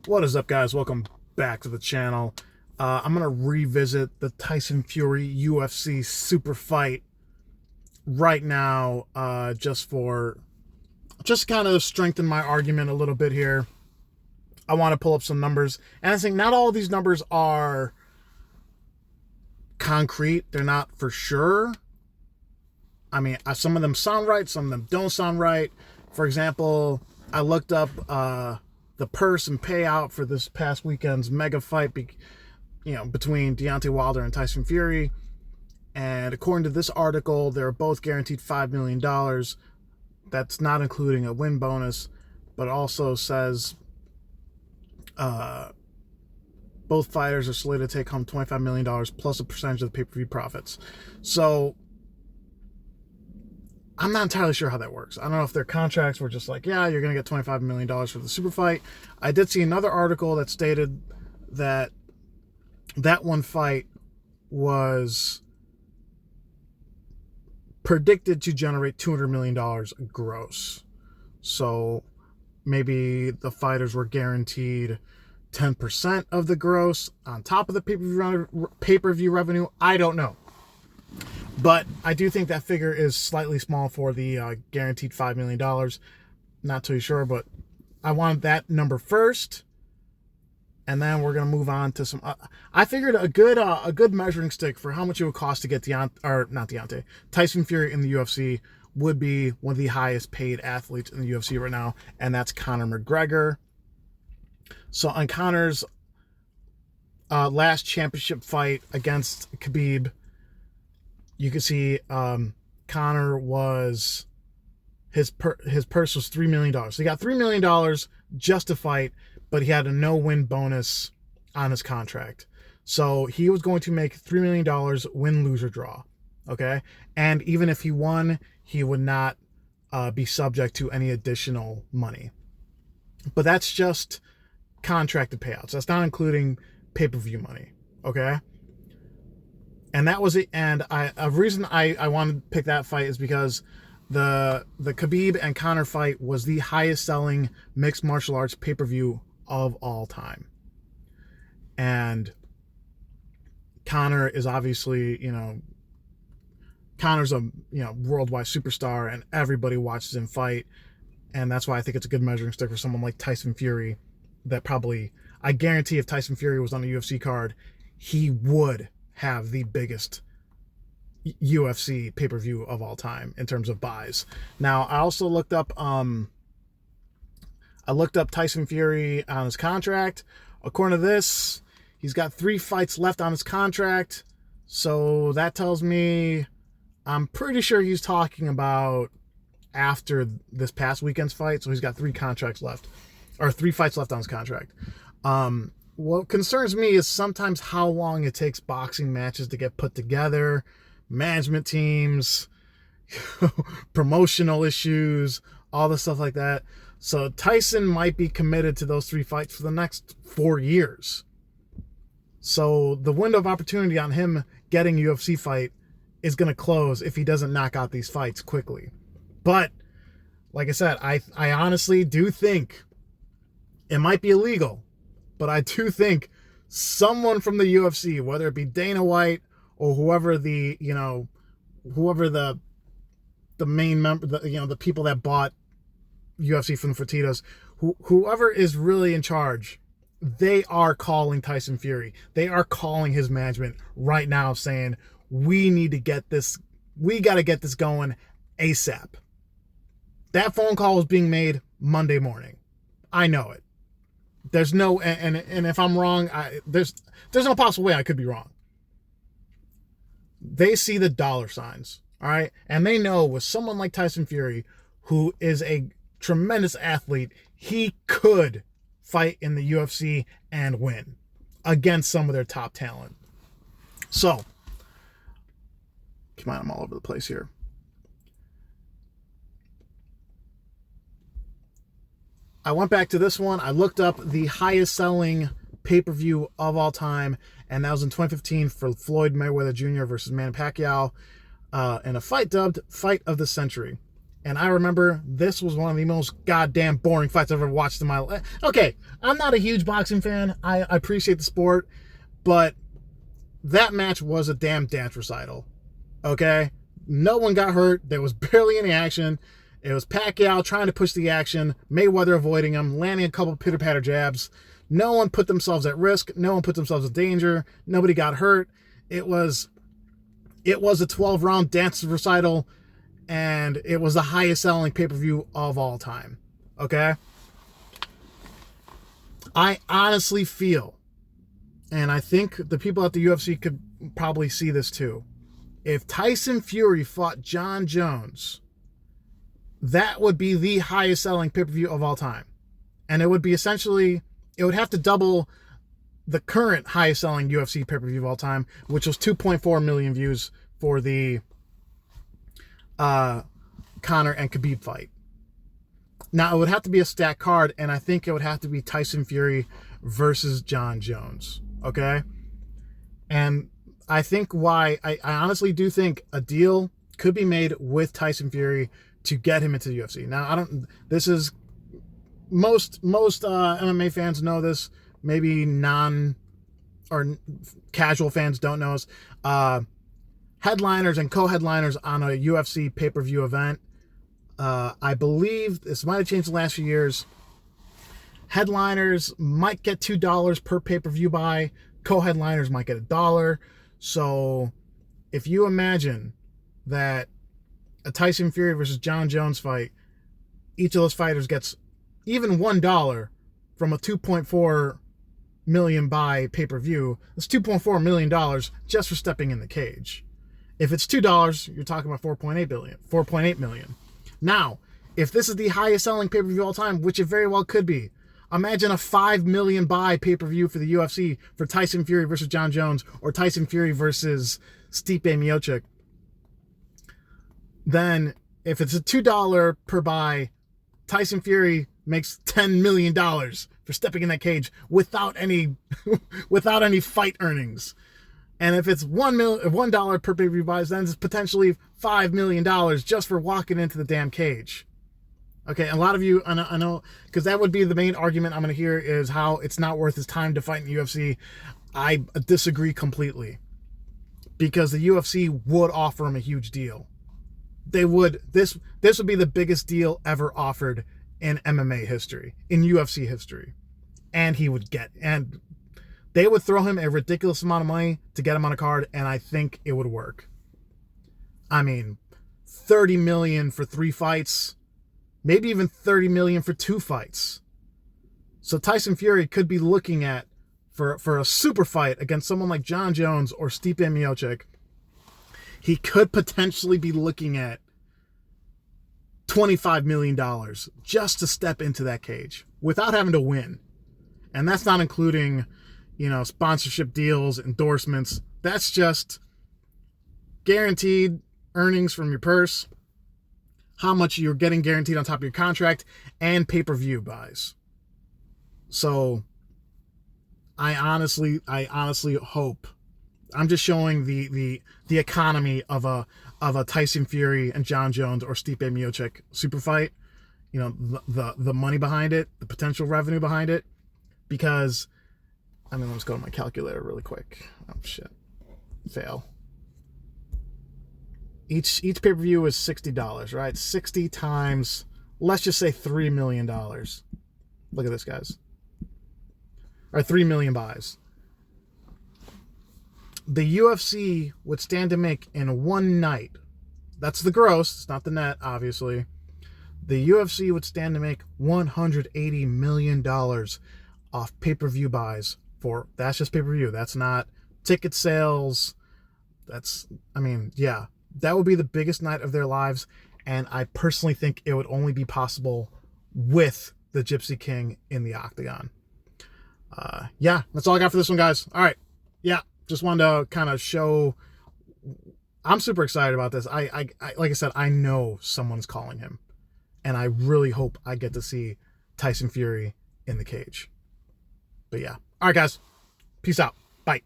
What is up, guys? Welcome back to the channel. I'm going to revisit the Tyson Fury UFC Superfight right now, just kind of strengthen my argument a little bit here. I want to pull up some numbers, and I think not all of these numbers are concrete. They're not for sure. I mean, some of them sound right, some of them don't sound right. For example, I looked up the purse and payout for this past weekend's mega fight, between Deontay Wilder and Tyson Fury. And according to this article, they're both guaranteed $5 million. That's not including a win bonus, but also says both fighters are slated to take home $25 million plus a percentage of the pay-per-view profits. So I'm not entirely sure how that works. I don't know if their contracts were just like, yeah, you're going to get $25 million for the super fight. I did see another article that stated that one fight was predicted to generate $200 million gross. So maybe the fighters were guaranteed 10% of the gross on top of the pay-per-view revenue. I don't know. But I do think that figure is slightly small for the guaranteed $5 million. Not too sure, but I wanted that number first. And then we're going to move on to some... I figured a good measuring stick for how much it would cost to get Tyson Fury in the UFC would be one of the highest paid athletes in the UFC right now, and that's Conor McGregor. So on Conor's last championship fight against Khabib, you can see Conor was his purse was $3 million. So he got $3 million just to fight, but he had a no-win bonus on his contract. So he was going to make $3 million win, lose, or draw. Okay? And even if he won, he would not be subject to any additional money. But that's just contracted payouts. That's not including pay-per-view money. Okay? And that was it. And a reason I wanted to pick that fight is because the Khabib and Conor fight was the highest selling mixed martial arts pay-per-view of all time. And Conor is obviously, Conor's a worldwide superstar, and everybody watches him fight. And that's why I think it's a good measuring stick for someone like Tyson Fury. I guarantee if Tyson Fury was on a UFC card, he would have the biggest UFC pay-per-view of all time in terms of buys. Now, I also looked up Tyson Fury on his contract. According to this, he's got 3 fights left on his contract. So that tells me, I'm pretty sure he's talking about after this past weekend's fight. So he's got 3 fights left on his contract. What concerns me is sometimes how long it takes boxing matches to get put together, management teams, promotional issues, all the stuff like that. So Tyson might be committed to those 3 fights for the next 4 years. So the window of opportunity on him getting a UFC fight is going to close if he doesn't knock out these fights quickly. But like I said, I honestly do think it might be illegal. But I do think someone from the UFC, whether it be Dana White or whoever the main member, the people that bought UFC from the Fertitas, whoever is really in charge, they are calling Tyson Fury. They are calling his management right now saying, we need to get this, we got to get this going ASAP. That phone call was being made Monday morning. I know it. There's no, and if I'm wrong, there's no possible way I could be wrong. They see the dollar signs, all right? And they know with someone like Tyson Fury, who is a tremendous athlete, he could fight in the UFC and win against some of their top talent. So, come on, I'm all over the place here. I went back to this one. I looked up the highest selling pay-per-view of all time, and that was in 2015 for Floyd Mayweather Jr. versus Manny Pacquiao in a fight dubbed Fight of the Century. And I remember this was one of the most goddamn boring fights I've ever watched in my life. Okay, I'm not a huge boxing fan. I appreciate the sport, but that match was a damn dance recital. Okay? No one got hurt. There was barely any action. It was Pacquiao trying to push the action, Mayweather avoiding him, landing a couple pitter-patter jabs. No one put themselves at risk. No one put themselves in danger. Nobody got hurt. It was a 12-round dance recital, and it was the highest selling pay-per-view of all time. Okay? I honestly feel, and I think the people at the UFC could probably see this too, if Tyson Fury fought Jon Jones, that would be the highest selling pay-per-view of all time. And it would be essentially, it would have to double the current highest selling UFC pay-per-view of all time, which was 2.4 million views for the Conor and Khabib fight. Now, it would have to be a stacked card, and I think it would have to be Tyson Fury versus Jon Jones. Okay? And I think I honestly do think a deal could be made with Tyson Fury to get him into the UFC. Now, this is, most MMA fans know this. Maybe or casual fans don't know this. Headliners and co-headliners on a UFC pay-per-view event. I believe this might have changed the last few years. Headliners might get $2 per pay-per-view buy. Co-headliners might get $1. So if you imagine that a Tyson Fury versus Jon Jones fight, each of those fighters gets even $1 from a 2.4 million buy pay-per-view. That's $2.4 million just for stepping in the cage. If it's $2, you're talking about 4.8 million. Now, if this is the highest selling pay-per-view of all time, which it very well could be, imagine a 5 million buy pay-per-view for the UFC for Tyson Fury versus Jon Jones, or Tyson Fury versus Stipe Miocic. Then, if it's a $2 per buy, Tyson Fury makes $10 million for stepping in that cage without any fight earnings. And if it's $1 per pay-per-view buys, then it's potentially $5 million just for walking into the damn cage. Okay, a lot of you, I know, because that would be the main argument I'm going to hear, is how it's not worth his time to fight in the UFC. I disagree completely. Because the UFC would offer him a huge deal. They would. This would be the biggest deal ever offered in MMA history, in UFC history. And he would get, and they would throw him a ridiculous amount of money to get him on a card, and I think it would work. I mean, $30 million for 3 fights, maybe even $30 million for 2 fights. So Tyson Fury could be looking at, for a super fight against someone like Jon Jones or Stipe Miocic, he could potentially be looking at $25 million just to step into that cage without having to win. And that's not including, sponsorship deals, endorsements. That's just guaranteed earnings from your purse, how much you're getting guaranteed on top of your contract, and pay-per-view buys. So I honestly hope, I'm just showing the economy of a Tyson Fury and Jon Jones or Stipe Miocic super fight, the money behind it, the potential revenue behind it, because let's go to my calculator really quick. Oh shit, fail. Each pay-per-view is $60, right? 60 times, let's just say $3 million. Look at this, guys. Or 3 million buys. The UFC would stand to make in one night, that's the gross, it's not the net, obviously. The UFC would stand to make $180 million off pay-per-view buys that's just pay-per-view. That's not ticket sales. That would be the biggest night of their lives. And I personally think it would only be possible with the Gypsy King in the octagon. That's all I got for this one, guys. All right. Yeah. Just wanted to kind of show, I'm super excited about this. I like I said, I know someone's calling him, and I really hope I get to see Tyson Fury in the cage. But yeah. All right, guys. Peace out. Bye.